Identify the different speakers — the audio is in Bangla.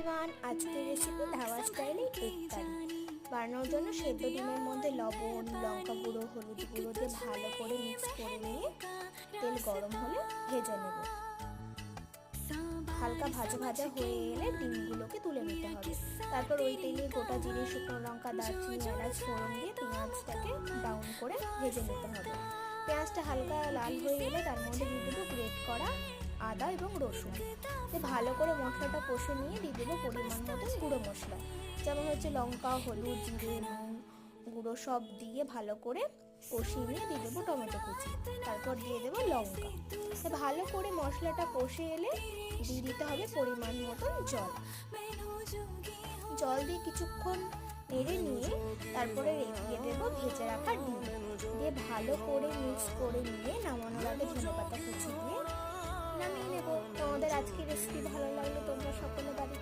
Speaker 1: এভরিওয়ান, আজকের রেসিপি ধাবা স্টাইলে এগ কারি। বানানোর জন্য সেদ্ধ ডিমের মধ্যে লবণ, লঙ্কা গুঁড়ো, হলুদ গুঁড়ো দিয়ে ভালো করে মিক্স করে নিয়ে তেল গরম হলে ভেজে নেব। হালকা ভাজা ভাজা হয়ে এলে ডিমগুলোকে তুলে নিতে হবে। তারপর ওই তেলে গোটা জিরে, শুকনো লঙ্কা, দারচিনি, এলাচ ফোড়ন দিয়ে পেঁয়াজটাকে ব্রাউন করে ভেজে নিতে হবে। পেঁয়াজটা হালকা লাল হয়ে এলে তার মধ্যে দিয়ে দেবো গ্রেট করা আদা এবং রসুন। ভালো করে মশলাটা কষে নিয়ে দিয়ে দেবো পরিমাণ মতন গুঁড়ো মশলা, যেমন হচ্ছে লঙ্কা, হলুদ, জিরে, নুন গুঁড়ো সব দিয়ে ভালো করে কষিয়ে নিয়ে দিয়ে দেবো টমেটো কুচি, তারপর দিয়ে দেবো লঙ্কা। ভালো করে মশলাটা কষে এলে দিয়ে দিতে হবে পরিমাণ মতন জল দিয়ে কিছুক্ষণ নেড়ে নিয়ে তারপরে দিয়ে দেবো ভেজে রাখা ডিম দিয়ে ভালো করে মিক্স করে নিয়ে নামানোর আগে ধনেপাতা কুচি দিয়ে নামিয়ে নেব। তোমাদের আজকের রেসিপি ভালো লাগলে তোমরা সকলে বাড়িতে